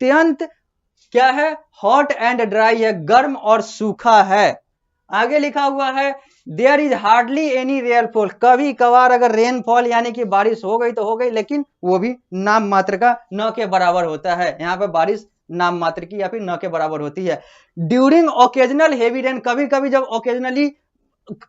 अत्यंत क्या है, हॉट एंड ड्राई है, गर्म और सूखा है। आगे लिखा हुआ है there is hardly any rainfall, कभी कभार अगर रेनफॉल यानी कि बारिश हो गई तो हो गई, लेकिन वो भी नाम मात्र का, न के बराबर होता है। यहाँ पे बारिश नाम मात्र की या फिर न के बराबर होती है। ड्यूरिंग ओकेजनल हेवी रेन, कभी कभी जब ओकेजनली,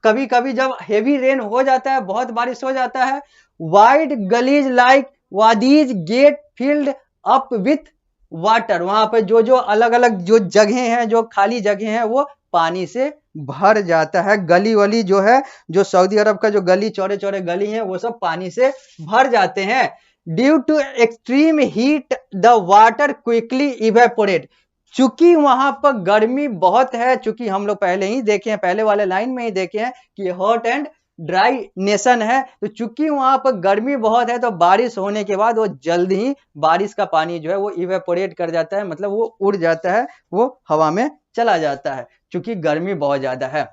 कभी कभी जब हेवी रेन हो जाता है, बहुत बारिश हो जाता है, wide gullies like wadis get filled up with water, वहां पे जो अलग अलग जो जगह हैं, जो खाली जगह हैं, वो पानी से भर जाता है। गली वली जो है, जो सऊदी अरब का जो गली, चौड़े चौड़े गली हैं, वो सब पानी से भर जाते हैं। Due to extreme heat the water quickly evaporate, चूंकि वहां पर गर्मी बहुत है, चूंकि हम लोग पहले ही देखे हैं, पहले वाले लाइन में ही देखे हैं कि हॉट एंड ड्राई नेशन है, तो चूंकि वहां पर गर्मी बहुत है, तो बारिश होने के बाद वो जल्द ही बारिश का पानी जो है वो इवेपोरेट कर जाता है, मतलब वो उड़ जाता है, वो हवा में चला जाता है, चूंकि गर्मी बहुत ज्यादा है।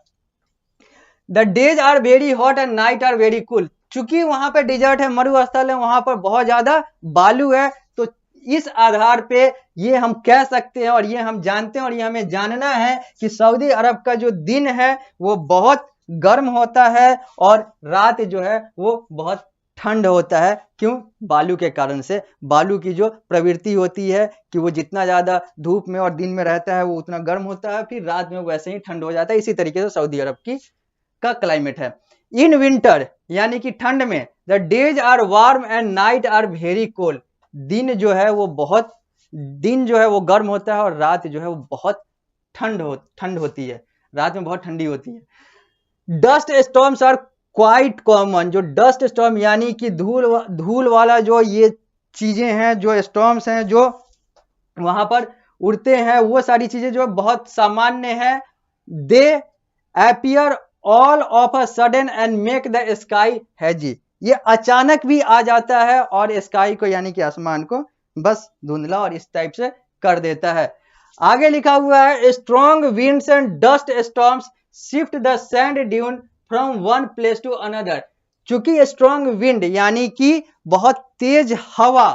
The days are very hot and night are very cool, चूंकि वहां पर डिजर्ट है, मरुस्थल है, वहां पर बहुत ज्यादा बालू है, तो इस आधार पे ये हम कह सकते हैं और ये हम जानते हैं और ये हमें जानना है कि सऊदी अरब का जो दिन है वो बहुत गर्म होता है और रात जो है वो बहुत ठंड होता है। क्यों? बालू के कारण से। बालू की जो प्रवृत्ति होती है कि वो जितना ज्यादा धूप में और दिन में रहता है वो उतना गर्म होता है, फिर रात में वैसे ही ठंड हो जाता है। इसी तरीके से सऊदी अरब की का क्लाइमेट है। इन विंटर यानी कि ठंड में the days are warm and night are very cold, दिन जो है वो बहुत, दिन जो है वो गर्म होता है और रात जो है वो बहुत ठंड होती है, रात में बहुत ठंडी होती है। Dust storms are quite common, जो डस्ट स्टॉर्म यानी कि धूल वाला जो ये चीजें हैं, जो स्टॉर्म्स हैं जो वहां पर उड़ते हैं, वो सारी चीजें जो बहुत सामान्य है। They appear all of a sudden and make the sky hazy, ये अचानक भी आ जाता है और स्काई को यानी कि आसमान को बस धुंधला और इस टाइप से कर देता है। आगे लिखा हुआ है strong winds and dust storms shift the sand dune from one place to another, चूंकि स्ट्रॉन्ग विंड यानी कि बहुत तेज हवा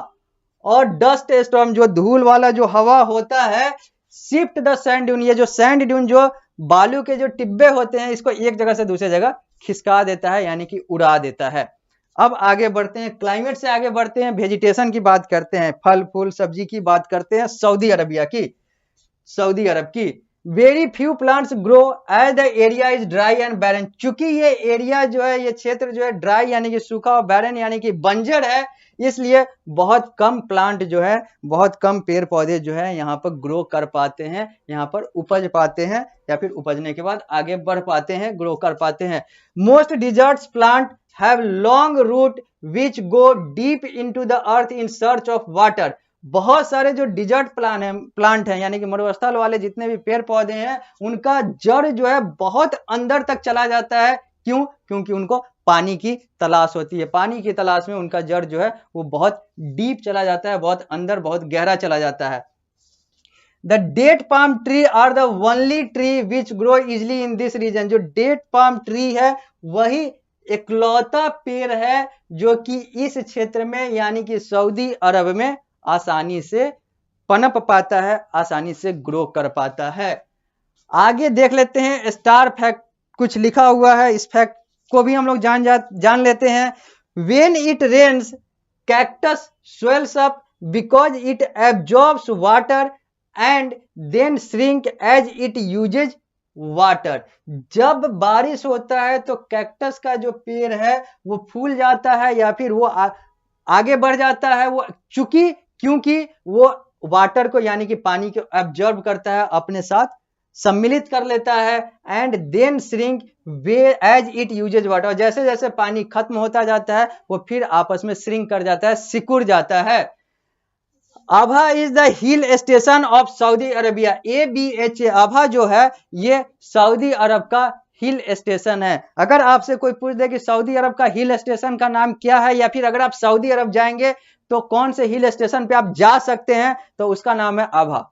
और डस्ट स्टॉर्म जो धूल वाला जो हवा होता है, शिफ्ट द सैंड ड्यून, ये जो सैंड ड्यून जो बालू के जो टिब्बे होते हैं, इसको एक जगह से दूसरी जगह खिसका देता है, यानी कि उड़ा देता है। अब आगे बढ़ते हैं, क्लाइमेट से आगे बढ़ते हैं, वेजिटेशन की बात करते हैं, फल फूल सब्जी की बात करते हैं सऊदी अरबिया की, सऊदी अरब की। Very few plants grow as the area is dry and barren, चूंकि ये एरिया जो है, ये क्षेत्र जो है ड्राई यानी कि सूखा और बैरन यानी कि बंजर है, इसलिए बहुत कम प्लांट जो है, बहुत कम पेड़ पौधे जो है यहाँ पर ग्रो कर पाते हैं, यहाँ पर उपज पाते हैं या फिर उपजने के बाद आगे बढ़ पाते हैं, ग्रो कर पाते हैं। Most deserts plant have long root which go deep into the earth in search of water, बहुत सारे जो डिजर्ट प्लांट हैं यानी कि मरुस्थल वाले जितने भी पेड़ पौधे हैं, उनका जड़ जो है बहुत अंदर तक चला जाता है। क्यों? क्योंकि उनको पानी की तलाश होती है, पानी की तलाश में उनका जड़ जो है वो बहुत डीप चला जाता है, बहुत अंदर, बहुत गहरा चला जाता है। The date palm tree are the only tree which grow easily in this region, जो डेट पाम ट्री है वही इकलौता पेड़ है जो कि इस क्षेत्र में यानी कि सऊदी अरब में आसानी से पनप पाता है, आसानी से ग्रो कर पाता है। आगे देख लेते हैं स्टार फैक्ट, कुछ लिखा हुआ है, इस फैक्ट को भी हम लोग जान लेते हैं। When it rains cactus swells up because it absorbs water and then shrink as it uses water, जब बारिश होता है तो कैक्टस का जो पेड़ है वो फूल जाता है या फिर वो आगे बढ़ जाता है, वो क्योंकि वो वाटर को यानी कि पानी को एब्जॉर्ब करता है, अपने साथ सम्मिलित कर लेता है, and then shrink as it uses water, जैसे जैसे पानी खत्म होता जाता है वो फिर आपस में श्रिंक कर जाता है, सिकुड़ जाता है। Abha is the hill station of Saudi Arabia, ABHA, Abha जो है ये सऊदी अरब का हिल स्टेशन है। अगर आपसे कोई पूछ दे कि सऊदी अरब का हिल स्टेशन का नाम क्या है, या फिर अगर आप सऊदी अरब जाएंगे तो कौन से हिल स्टेशन पे आप जा सकते हैं, तो उसका नाम है आभा।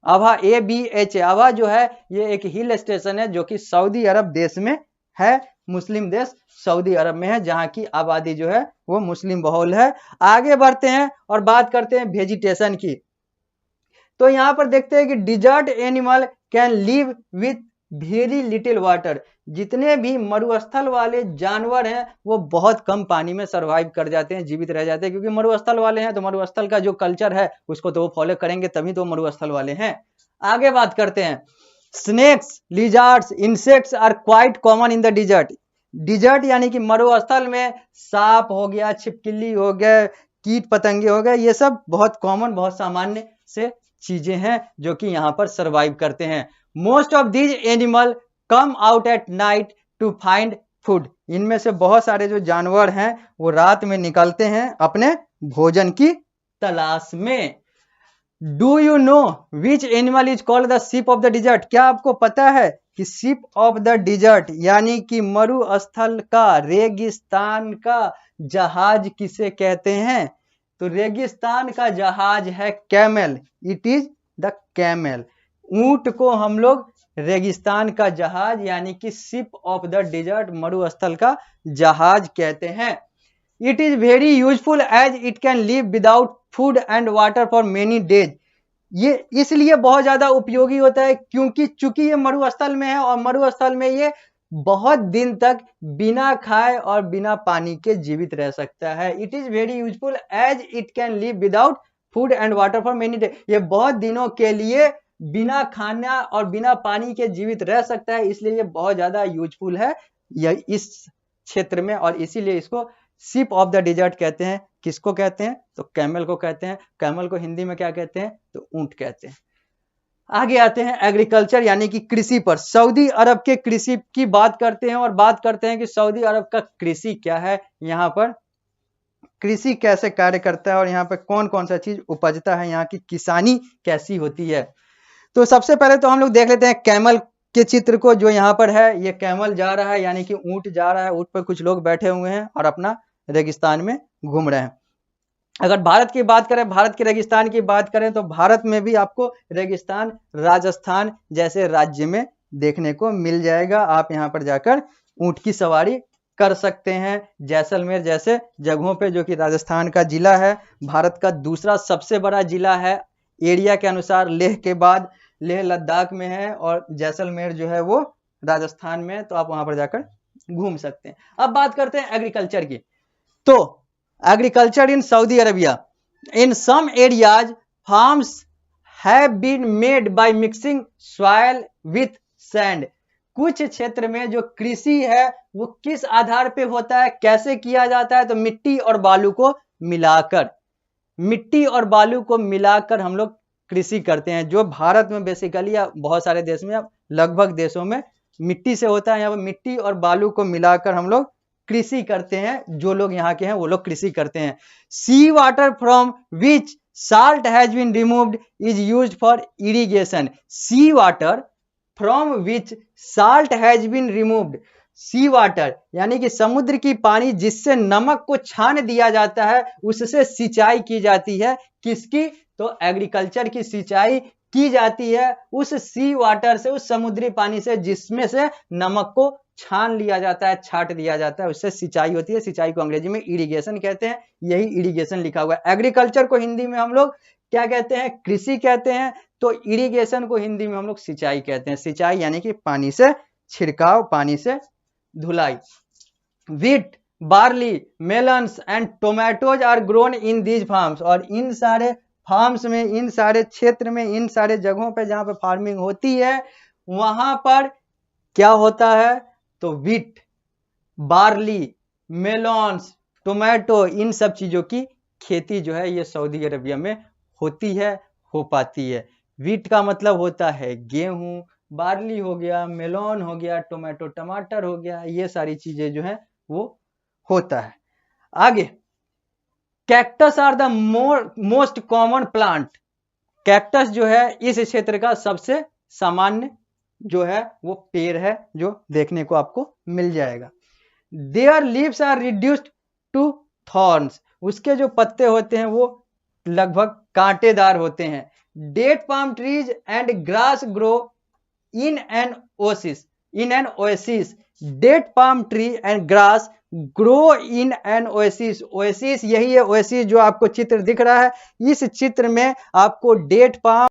आभा ABHA, आभा जो है ये एक हिल स्टेशन है जो कि सऊदी अरब देश में है, मुस्लिम देश सऊदी अरब में है, जहां की आबादी जो है वो मुस्लिम बहुल है। आगे बढ़ते हैं और बात करते हैं वेजिटेशन की। तो यहाँ पर देखते हैं कि desert animal can live with very little water. जितने भी मरुस्थल वाले जानवर हैं वो बहुत कम पानी में सरवाइव कर जाते हैं, जीवित रह जाते हैं, क्योंकि मरुस्थल वाले हैं तो मरुस्थल का जो कल्चर है उसको तो वो फॉलो करेंगे, तभी तो मरुस्थल वाले हैं। आगे बात करते हैं, snakes, lizards, insects are quite common in the desert. Desert यानी कि मरुस्थल में सांप हो गया, छिपकली हो गया, कीट पतंगे हो गए, ये सब बहुत कॉमन, बहुत सामान्य से चीजें हैं जो कि यहाँ पर सरवाइव करते हैं। Most of these animal come out at night to find food. इनमें से बहुत सारे जो जानवर हैं वो रात में निकलते हैं अपने भोजन की तलाश में। Do you know which animal is called the ship of the dessert? क्या आपको पता है कि शिप ऑफ द डिजर्ट यानी कि मरुस्थल का, रेगिस्तान का जहाज किसे कहते हैं? तो रेगिस्तान का जहाज है camel. It is the camel. ऊंट को हम लोग रेगिस्तान का जहाज यानी कि शिप ऑफ द डिजर्ट, मरुस्थल का जहाज कहते हैं। It is very useful as it can live without food and water for many days. ये इसलिए बहुत ज्यादा उपयोगी होता है क्योंकि चूंकि ये मरुस्थल में है और मरुस्थल में ये बहुत दिन तक बिना खाए और बिना पानी के जीवित रह सकता है। It is very useful as it can live without food and water for many days. ये बहुत दिनों के लिए बिना खाना और बिना पानी के जीवित रह सकता है, इसलिए ये बहुत ज्यादा यूजफुल है यह इस क्षेत्र में, और इसीलिए इसको शिप ऑफ द डिजर्ट कहते हैं। किसको कहते हैं? तो कैमल को कहते हैं। कैमल को हिंदी में क्या कहते हैं? तो ऊंट कहते हैं। आगे आते हैं एग्रीकल्चर यानी कि कृषि पर। सऊदी अरब के कृषि की बात करते हैं और बात करते हैं कि सऊदी अरब का कृषि क्या है, यहाँ पर कृषि कैसे कार्य करता है और यहाँ पर कौन कौन सा चीज उपजता है, यहाँ की किसानी कैसी होती है। तो सबसे पहले तो हम लोग देख लेते हैं कैमल के चित्र को, जो यहाँ पर है। ये कैमल जा रहा है यानी कि ऊंट जा रहा है, ऊंट पर कुछ लोग बैठे हुए हैं और अपना रेगिस्तान में घूम रहे हैं। अगर भारत की बात करें, भारत के रेगिस्तान की बात करें, तो भारत में भी आपको रेगिस्तान राजस्थान जैसे राज्य में देखने को मिल जाएगा। आप यहाँ पर जाकर ऊंट की सवारी कर सकते हैं। जैसलमेर जैसे जगहों पे, जो कि राजस्थान का जिला है, भारत का दूसरा सबसे बड़ा जिला है एरिया के अनुसार। लेह के बाद लेह लद्दाख में है और जैसलमेर जो है वो राजस्थान में है, तो आप वहां पर जाकर घूम सकते हैं। अब बात करते हैं एग्रीकल्चर की। तो agriculture in Saudi Arabia, in some areas farms have been made by mixing soil with sand. कुछ क्षेत्र में जो कृषि है वो किस आधार पे होता है, कैसे किया जाता है? तो मिट्टी और बालू को मिलाकर, मिट्टी और बालू को मिलाकर हम लोग कृषि करते हैं। जो भारत में बेसिकली या बहुत सारे देश में, लगभग देशों में मिट्टी से होता है। यहाँ पर मिट्टी और बालू को मिलाकर हम लोग कृषि करते हैं। जो लोग यहाँ के हैं वो लोग कृषि करते हैं। Sea water from which salt has been removed is used for irrigation. Sea water from which salt has been removed. Sea water यानी कि समुद्र की पानी जिससे नमक को छान दिया जाता है, उससे सिंचाई की जाती है। किसकी? तो एग्रीकल्चर की सिंचाई की जाती है उस सी वाटर से, उस समुद्री पानी से जिसमें से नमक को छान लिया जाता है, छाट दिया जाता है, उससे सिंचाई होती है। सिंचाई को अंग्रेजी में इरिगेशन कहते हैं। यही इरिगेशन लिखा हुआ है। एग्रीकल्चर को हिंदी में हम लोग क्या कहते हैं? कृषि कहते हैं। तो इरिगेशन को हिंदी में हम लोग सिंचाई कहते हैं। सिंचाई यानी कि पानी से छिड़काव, पानी से धुलाई। Wheat, barley, melons and tomatoes are grown in these farms. और इन सारे फार्म्स में, इन सारे क्षेत्र में, इन सारे जगहों पे जहां पे फार्मिंग होती है, वहां पर क्या होता है? तो व्हीट, बार्ली, मेलन्स, टोमेटो, इन सब चीजों की खेती जो है ये सऊदी अरबिया में होती है, हो पाती है। व्हीट का मतलब होता है गेहूं, बार्ली हो गया, मेलोन हो गया, टोमेटो टमाटर हो गया, ये सारी चीजें जो है वो होता है। आगे, cactus are the most common plant. Cactus जो है इस क्षेत्र का सबसे सामान्य जो है वो पेड़ है, जो देखने को आपको मिल जाएगा। Their leaves are reduced to thorns. उसके जो पत्ते होते हैं वो लगभग कांटेदार होते हैं। Date palm trees and grass grow in an oasis. Date palm tree and grass grow in an oasis. oasis यही है, oasis जो आपको चित्र दिख रहा है। इस चित्र में आपको डेट पाम